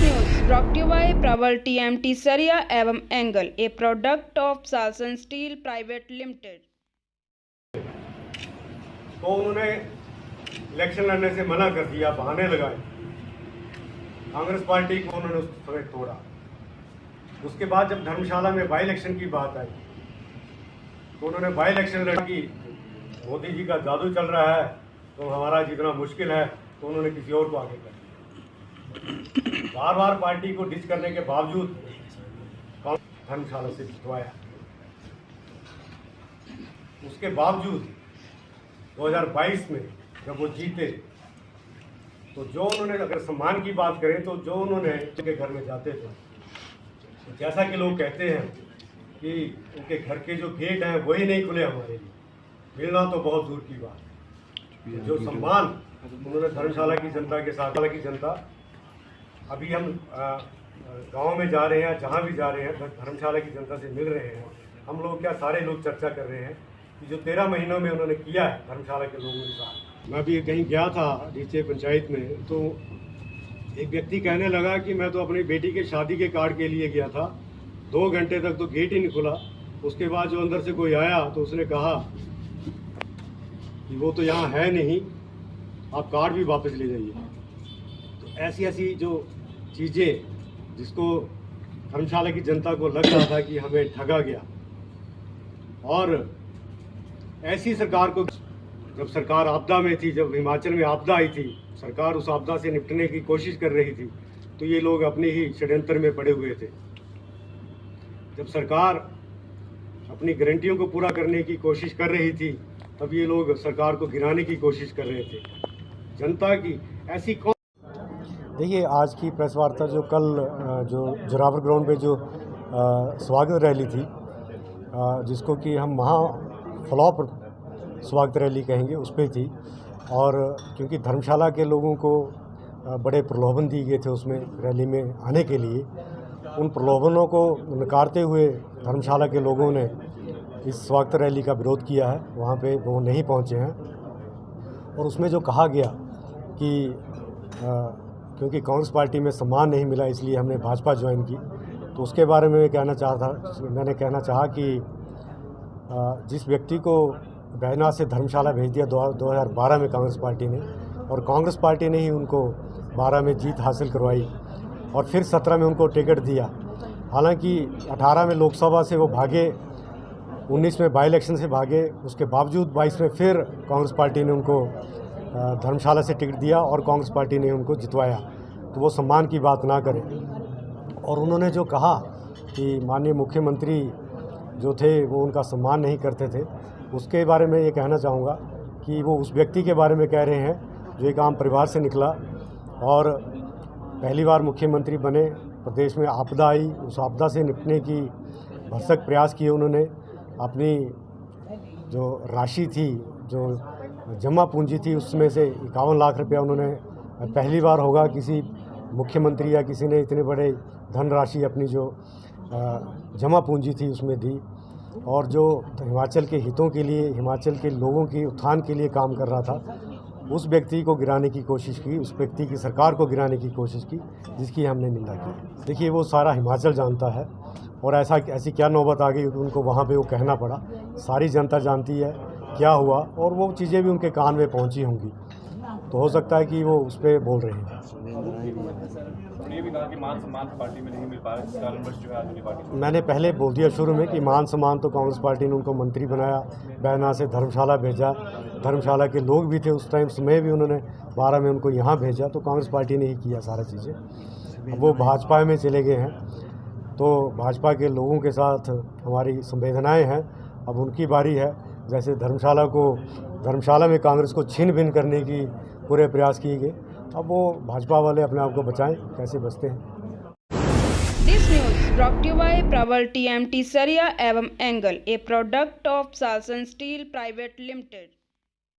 News brought you by Prabal TMT Sariya एवं angle, a product of Salson Steel Private Limited. तो उन्होंने election लड़ने से मना कर दिया, बहाने लगाए। कांग्रेस पार्टी को उन्होंने उस समय तोड़ा। उसके बाद जब धर्मशाला में बाई इलेक्शन की बात आई तो उन्होंने बाई इलेक्शन लड़ा कि मोदी जी का जादू चल रहा है तो हमारा जीतना मुश्किल है, तो उन्होंने किसी और को आगे कर दिया। बार बार पार्टी को डिच करने के बावजूद धर्मशाला से जितवाया। उसके बावजूद 2022 में जब वो जीते तो जो उन्होंने, अगर सम्मान की बात करें तो जो उन्होंने उनके घर में जाते थे, तो जैसा कि लोग कहते हैं कि उनके घर के जो गेट हैं वही नहीं खुले हमारे लिए, मिलना तो बहुत दूर की बात है। जो सम्मान उन्होंने धर्मशाला की जनता के साथ, की जनता, अभी हम गांव में जा रहे हैं, जहां भी जा रहे हैं धर्मशाला की जनता से मिल रहे हैं। हम लोग क्या, सारे लोग चर्चा कर रहे हैं कि जो 13 महीनों में उन्होंने किया है धर्मशाला के लोगों के साथ। मैं भी कहीं गया था नीचे पंचायत में, तो एक व्यक्ति कहने लगा कि मैं तो अपनी बेटी के शादी के कार्ड के लिए गया था, 2 घंटे तक तो गेट ही नहीं खुला। उसके बाद जो अंदर से कोई आया तो उसने कहा कि वो तो यहाँ है नहीं, आप कार्ड भी वापस ले जाइए। तो ऐसी ऐसी जो चीज़ें जिसको धर्मशाला की जनता को लग रहा था कि हमें ठगा गया, और ऐसी सरकार को, जब सरकार आपदा में थी, जब हिमाचल में आपदा आई थी, सरकार उस आपदा से निपटने की कोशिश कर रही थी, तो ये लोग अपने ही षड्यंत्र में पड़े हुए थे। जब सरकार अपनी गारंटियों को पूरा करने की कोशिश कर रही थी, तब ये लोग सरकार को गिराने की कोशिश कर रहे थे। जनता की ऐसी कौन। देखिए, आज की प्रेस वार्ता जो कल जो जोरावर ग्राउंड पे जो स्वागत रैली थी, जिसको कि हम महा फ्लॉप स्वागत रैली कहेंगे, उस पर थी। और क्योंकि धर्मशाला के लोगों को बड़े प्रलोभन दिए गए थे उसमें रैली में आने के लिए, उन प्रलोभनों को नकारते हुए धर्मशाला के लोगों ने इस स्वागत रैली का विरोध किया है। वहाँ पे वो नहीं पहुँचे हैं। और उसमें जो कहा गया कि क्योंकि कांग्रेस पार्टी में सम्मान नहीं मिला इसलिए हमने भाजपा ज्वाइन की, तो उसके बारे में मैंने कहना चाहा कि जिस व्यक्ति को बहना से धर्मशाला भेज दिया 2012 में कांग्रेस पार्टी ने, और कांग्रेस पार्टी ने ही उनको 12 में जीत हासिल करवाई और फिर 17 में उनको टिकट दिया। हालांकि 18 में लोकसभा से वो भागे, 19 में बाई इलेक्शन से भागे, उसके बावजूद 22 में फिर कांग्रेस पार्टी ने उनको धर्मशाला से टिकट दिया और कांग्रेस पार्टी ने उनको जितवाया। तो वो सम्मान की बात ना करें। और उन्होंने जो कहा कि माननीय मुख्यमंत्री जो थे वो उनका सम्मान नहीं करते थे, उसके बारे में ये कहना चाहूँगा कि वो उस व्यक्ति के बारे में कह रहे हैं जो एक आम परिवार से निकला और पहली बार मुख्यमंत्री बने, प्रदेश में आपदा आई, उस आपदा से निपटने की भरसक प्रयास किए उन्होंने। अपनी जो राशि थी, जो जमा पूंजी थी, उसमें से 51 लाख रुपया उन्होंने, पहली बार होगा किसी मुख्यमंत्री या किसी ने इतने बड़े धनराशि अपनी जो जमा पूंजी थी उसमें दी। और जो हिमाचल के हितों के लिए, हिमाचल के लोगों के उत्थान के लिए काम कर रहा था, उस व्यक्ति को गिराने की कोशिश की, उस व्यक्ति की सरकार को गिराने की कोशिश की, जिसकी हमने निंदा की। देखिए, वो सारा हिमाचल जानता है और ऐसी क्या नौबत आ गई उनको वहाँ पे वो कहना पड़ा। सारी जनता जानती है क्या हुआ और वो चीज़ें भी उनके कान में पहुँची होंगी, तो हो सकता है कि वो उस पर बोल रहे हैं। ये भी कहा कि मान सम्मान पार्टी में नहीं मिल पा रहा है, इस कारणवश जो है आधुनिक पार्टी। मैंने पहले बोल दिया शुरू में कि मान सम्मान तो कांग्रेस पार्टी ने उनको मंत्री बनाया, बहना से धर्मशाला भेजा, धर्मशाला के लोग भी थे उस टाइम, समय भी उन्होंने 12 में उनको यहाँ भेजा, तो कांग्रेस पार्टी ने ही किया सारा चीज़ें। अब वो भाजपा में चले गए हैं, तो भाजपा के लोगों के साथ हमारी संवेदनाएँ हैं। अब उनकी बारी है। जैसे धर्मशाला में कांग्रेस को छीन भिन करने की पूरे प्रयास किए गए, अब वो भाजपा वाले अपने आप को बचाएं, कैसे बचते हैं। This news brought you by Prabal TMT Sariya एवं angle, a product of Salson Steel Private limited.